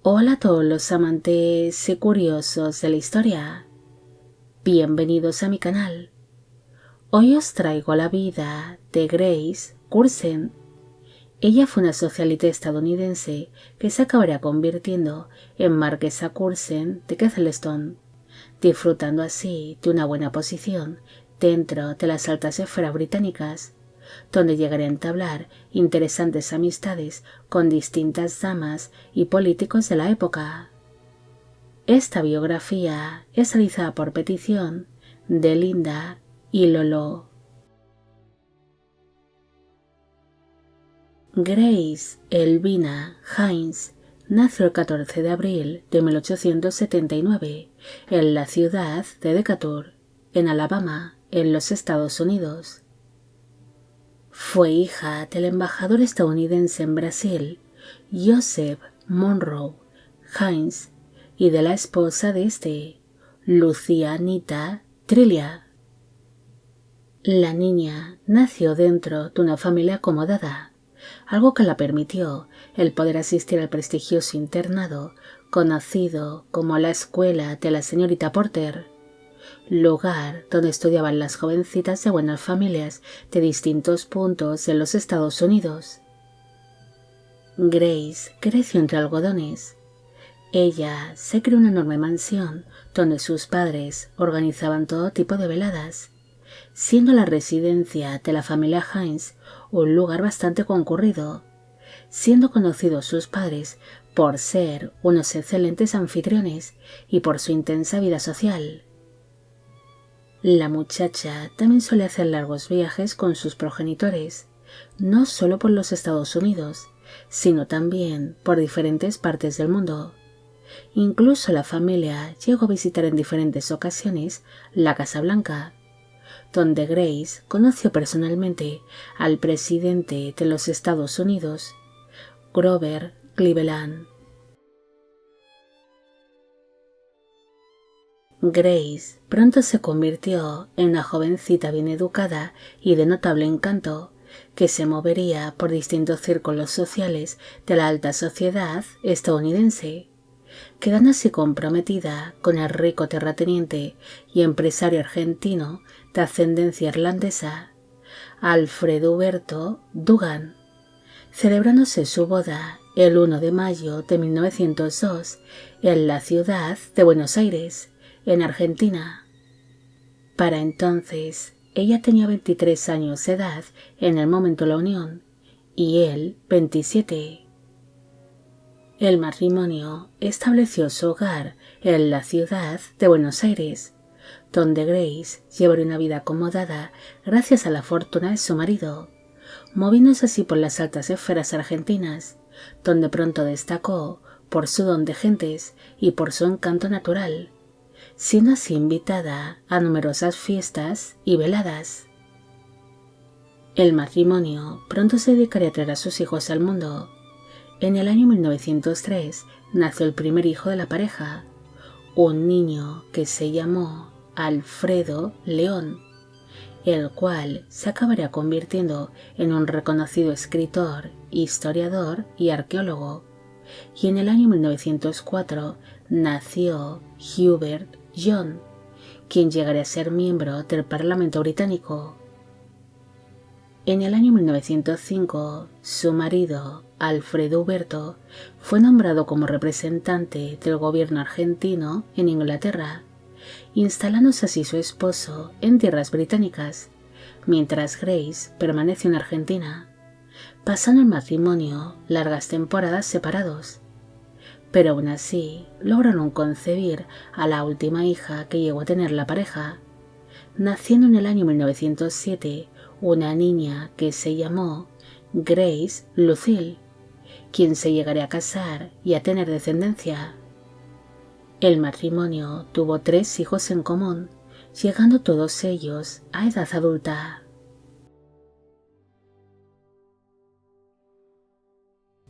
Hola a todos los amantes y curiosos de la historia. Bienvenidos a mi canal. Hoy os traigo la vida de Grace Cursen. Ella fue una socialite estadounidense que se acabaría convirtiendo en Marquesa Cursen de Queenston, disfrutando así de una buena posición dentro de las altas esferas británicas, donde llegaría a entablar interesantes amistades con distintas damas y políticos de la época. Esta biografía es realizada por petición de Linda y Lolo. Grace Elvina Hines nació el 14 de abril de 1879 en la ciudad de Decatur, en Alabama, en los Estados Unidos. Fue hija del embajador estadounidense en Brasil, Joseph Monroe Hines, y de la esposa de este, Lucia Anita Trillia. La niña nació dentro de una familia acomodada, algo que la permitió el poder asistir al prestigioso internado conocido como la Escuela de la Señorita Porter, lugar donde estudiaban las jovencitas de buenas familias de distintos puntos de los Estados Unidos. Grace creció entre algodones. Ella se crió en una enorme mansión donde sus padres organizaban todo tipo de veladas, siendo la residencia de la familia Hines un lugar bastante concurrido, siendo conocidos sus padres por ser unos excelentes anfitriones y por su intensa vida social. La muchacha también solía hacer largos viajes con sus progenitores, no solo por los Estados Unidos, sino también por diferentes partes del mundo. Incluso la familia llegó a visitar en diferentes ocasiones la Casa Blanca, donde Grace conoció personalmente al presidente de los Estados Unidos, Grover Cleveland. Grace pronto se convirtió en una jovencita bien educada y de notable encanto, que se movería por distintos círculos sociales de la alta sociedad estadounidense, quedando así comprometida con el rico terrateniente y empresario argentino de ascendencia irlandesa, Alfred Huberto Dugan, celebrándose su boda el 1 de mayo de 1902 en la ciudad de Buenos Aires, en Argentina. Para entonces, ella tenía 23 años de edad en el momento de la unión, y él 27. El matrimonio estableció su hogar en la ciudad de Buenos Aires, donde Grace llevaría una vida acomodada gracias a la fortuna de su marido, moviéndose así por las altas esferas argentinas, donde pronto destacó por su don de gentes y por su encanto natural, siendo así invitada a numerosas fiestas y veladas. El matrimonio pronto se dedicaría a traer a sus hijos al mundo. En el año 1903 nació el primer hijo de la pareja, un niño que se llamó Alfredo León, el cual se acabaría convirtiendo en un reconocido escritor, historiador y arqueólogo. Y en el año 1904 nació Hubert John, quien llegaría a ser miembro del Parlamento británico. En el año 1905, su marido, Alfredo Huberto, fue nombrado como representante del gobierno argentino en Inglaterra, instalándose así su esposo en tierras británicas, mientras Grace permaneció en Argentina, pasando el matrimonio largas temporadas separados. Pero aún así lograron concebir a la última hija que llegó a tener la pareja, naciendo en el año 1907 una niña que se llamó Grace Lucille, quien se llegaría a casar y a tener descendencia. El matrimonio tuvo 3 hijos en común, llegando todos ellos a edad adulta.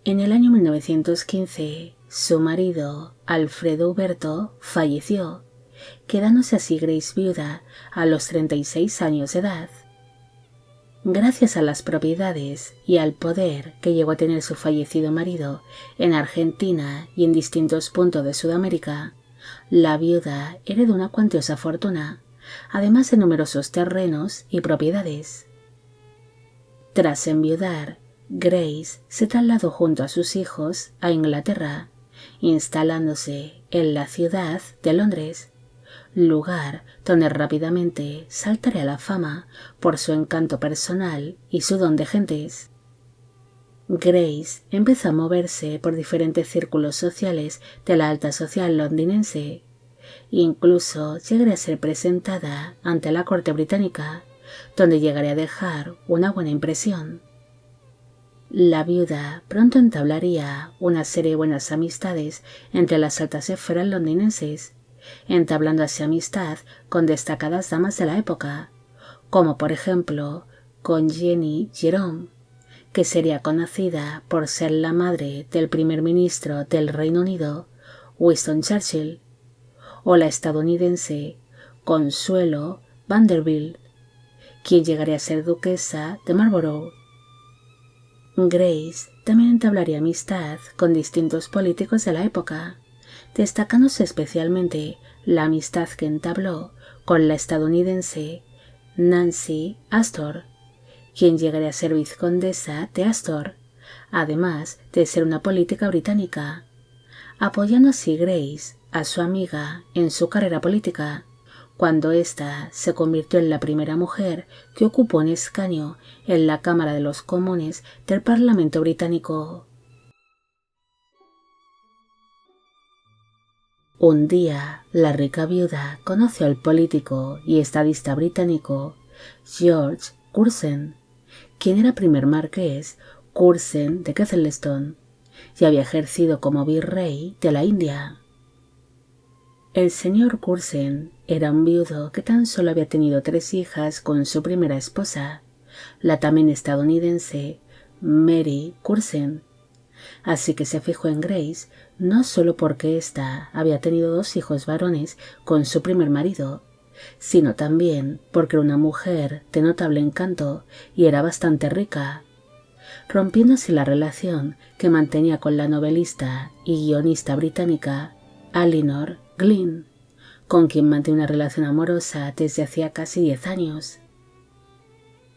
En el año 1915, su marido, Alfredo Huberto, falleció, quedándose así Grace viuda a los 36 años de edad. Gracias a las propiedades y al poder que llegó a tener su fallecido marido en Argentina y en distintos puntos de Sudamérica, la viuda heredó una cuantiosa fortuna, además de numerosos terrenos y propiedades. Tras enviudar, Grace se trasladó junto a sus hijos a Inglaterra, instalándose en la ciudad de Londres, lugar donde rápidamente saltaría a la fama por su encanto personal y su don de gentes. Grace empezó a moverse por diferentes círculos sociales de la alta sociedad londinense. Incluso llegaría a ser presentada ante la corte británica, donde llegaría a dejar una buena impresión. La viuda pronto entablaría una serie de buenas amistades entre las altas esferas londinenses, entablando así amistad con destacadas damas de la época, como por ejemplo con Jenny Jerome, que sería conocida por ser la madre del primer ministro del Reino Unido, Winston Churchill, o la estadounidense Consuelo Vanderbilt, quien llegaría a ser duquesa de Marlborough. Grace también entablaría amistad con distintos políticos de la época, destacándose especialmente la amistad que entabló con la estadounidense Nancy Astor, quien llegaría a ser vizcondesa de Astor, además de ser una política británica, apoyando así Grace a su amiga en su carrera política, cuando ésta se convirtió en la primera mujer que ocupó un escaño en la Cámara de los Comunes del Parlamento británico. Un día, la rica viuda conoció al político y estadista británico George Curzon, quien era primer marqués Curzon de Castleton y había ejercido como virrey de la India. El señor Curzon era un viudo que tan solo había tenido 3 hijas con su primera esposa, la también estadounidense Mary Curzon, así que se fijó en Grace no solo porque ésta había tenido 2 hijos varones con su primer marido, sino también porque era una mujer de notable encanto y era bastante rica, rompiendo así la relación que mantenía con la novelista y guionista británica Elinor Glyn, con quien mantiene una relación amorosa desde hacía casi 10 años.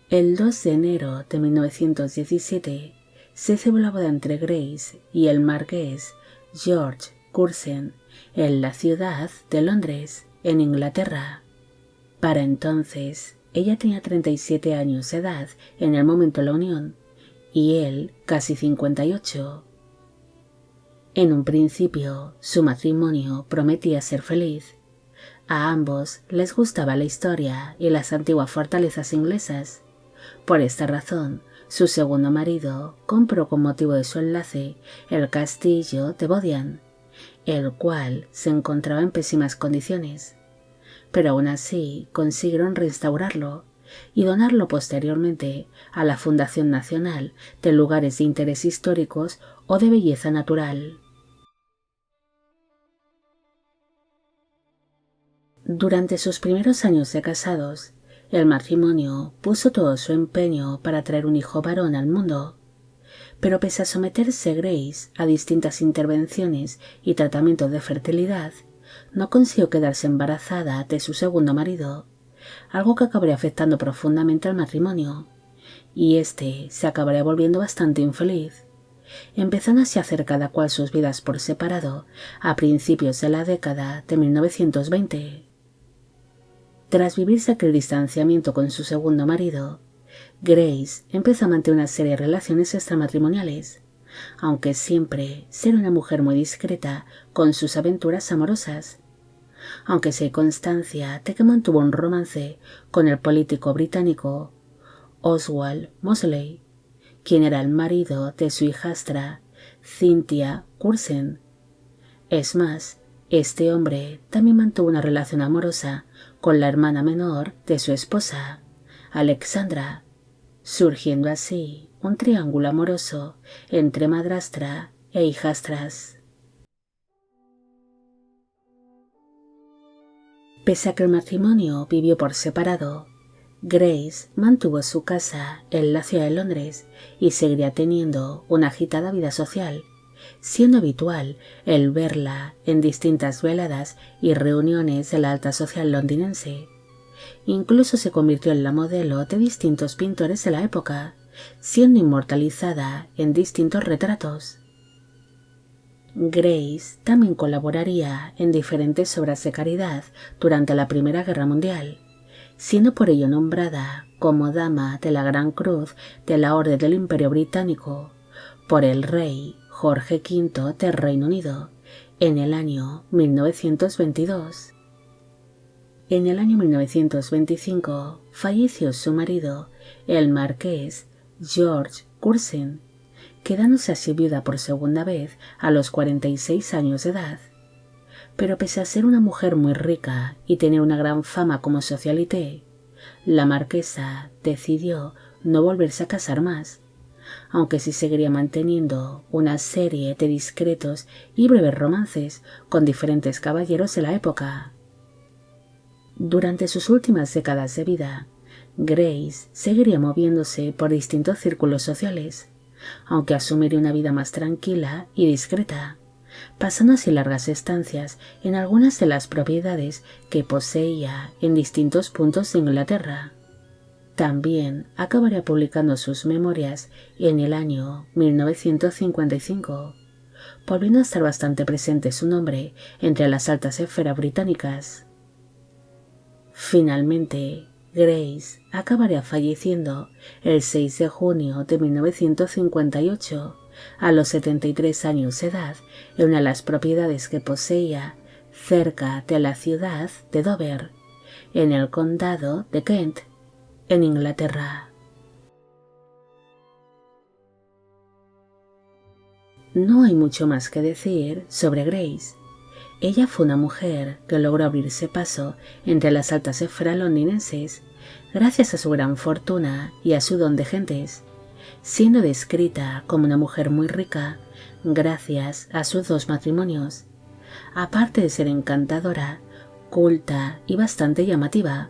El 2 de enero de 1917 se celebró la boda entre Grace y el marqués George Curzon en la ciudad de Londres, en Inglaterra. Para entonces, ella tenía 37 años de edad en el momento de la unión, y él casi 58. En un principio, su matrimonio prometía ser feliz. A ambos les gustaba la historia y las antiguas fortalezas inglesas. Por esta razón, su segundo marido compró con motivo de su enlace el castillo de Bodiam, el cual se encontraba en pésimas condiciones, pero aún así consiguieron restaurarlo y donarlo posteriormente a la Fundación Nacional de Lugares de Interés Históricos o de Belleza Natural. Durante sus primeros años de casados, el matrimonio puso todo su empeño para traer un hijo varón al mundo, pero pese a someterse Grace a distintas intervenciones y tratamientos de fertilidad, no consiguió quedarse embarazada de su segundo marido, algo que acabaría afectando profundamente al matrimonio, y éste se acabaría volviendo bastante infeliz, empezando así a hacer cada cual sus vidas por separado a principios de la década de 1920. Tras vivirse aquel distanciamiento con su segundo marido, Grace empezó a mantener una serie de relaciones extramatrimoniales, aunque siempre ser una mujer muy discreta con sus aventuras amorosas, aunque sí hay constancia de que mantuvo un romance con el político británico Oswald Mosley, quien era el marido de su hijastra Cynthia Curzon. Es más, este hombre también mantuvo una relación amorosa con la hermana menor de su esposa, Alexandra, surgiendo así un triángulo amoroso entre madrastra e hijastras. Pese a que el matrimonio vivió por separado, Grace mantuvo su casa en la ciudad de Londres y seguiría teniendo una agitada vida social, siendo habitual el verla en distintas veladas y reuniones de la alta sociedad londinense. Incluso se convirtió en la modelo de distintos pintores de la época, siendo inmortalizada en distintos retratos. Grace también colaboraría en diferentes obras de caridad durante la Primera Guerra Mundial, siendo por ello nombrada como Dama de la Gran Cruz de la Orden del Imperio Británico por el rey Jorge V del Reino Unido en el año 1922. En el año 1925 falleció su marido, el marqués George Curzon, quedándose así viuda por segunda vez a los 46 años de edad. Pero pese a ser una mujer muy rica y tener una gran fama como socialité, la marquesa decidió no volverse a casar más, aunque sí seguiría manteniendo una serie de discretos y breves romances con diferentes caballeros de la época. Durante sus últimas décadas de vida, Grace seguiría moviéndose por distintos círculos sociales, aunque asumiría una vida más tranquila y discreta, pasando así largas estancias en algunas de las propiedades que poseía en distintos puntos de Inglaterra. También acabaría publicando sus memorias en el año 1955, volviendo a estar bastante presente su nombre entre las altas esferas británicas. Finalmente, Grace acabaría falleciendo el 6 de junio de 1958 a los 73 años de edad en una de las propiedades que poseía cerca de la ciudad de Dover, en el condado de Kent, en Inglaterra. No hay mucho más que decir sobre Grace. Ella fue una mujer que logró abrirse paso entre las altas esferas londinenses gracias a su gran fortuna y a su don de gentes, siendo descrita como una mujer muy rica gracias a sus 2 matrimonios, aparte de ser encantadora, culta y bastante llamativa,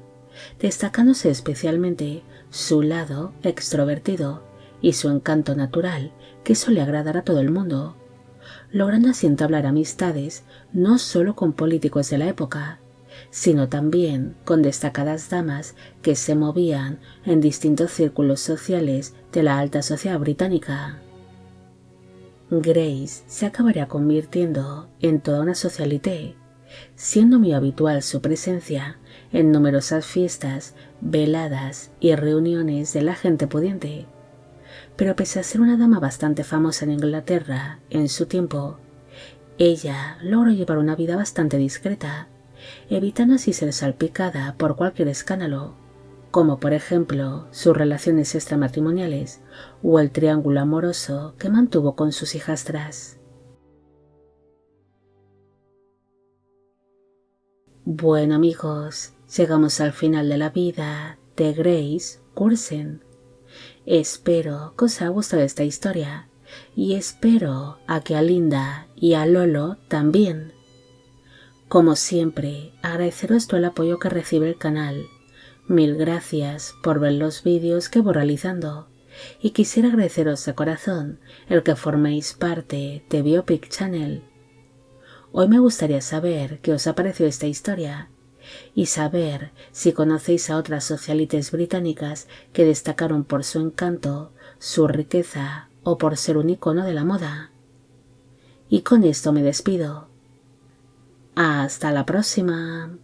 destacándose especialmente su lado extrovertido y su encanto natural que suele agradar a todo el mundo, logrando así entablar amistades no solo con políticos de la época, sino también con destacadas damas que se movían en distintos círculos sociales de la alta sociedad británica. Grace se acabaría convirtiendo en toda una socialité, siendo muy habitual su presencia en numerosas fiestas, veladas y reuniones de la gente pudiente. Pero pese a ser una dama bastante famosa en Inglaterra en su tiempo, ella logró llevar una vida bastante discreta, evitando así ser salpicada por cualquier escándalo, como por ejemplo sus relaciones extramatrimoniales o el triángulo amoroso que mantuvo con sus hijastras. Bueno amigos, llegamos al final de la vida de Grace Curzon. Espero que os haya gustado esta historia y espero a que a Linda y a Lolo también. Como siempre, agradeceros todo el apoyo que recibe el canal. Mil gracias por ver los vídeos que voy realizando y quisiera agradeceros de corazón el que forméis parte de Biopic Channel. Hoy me gustaría saber qué os ha parecido esta historia y saber si conocéis a otras socialites británicas que destacaron por su encanto, su riqueza o por ser un icono de la moda. Y con esto me despido. Hasta la próxima.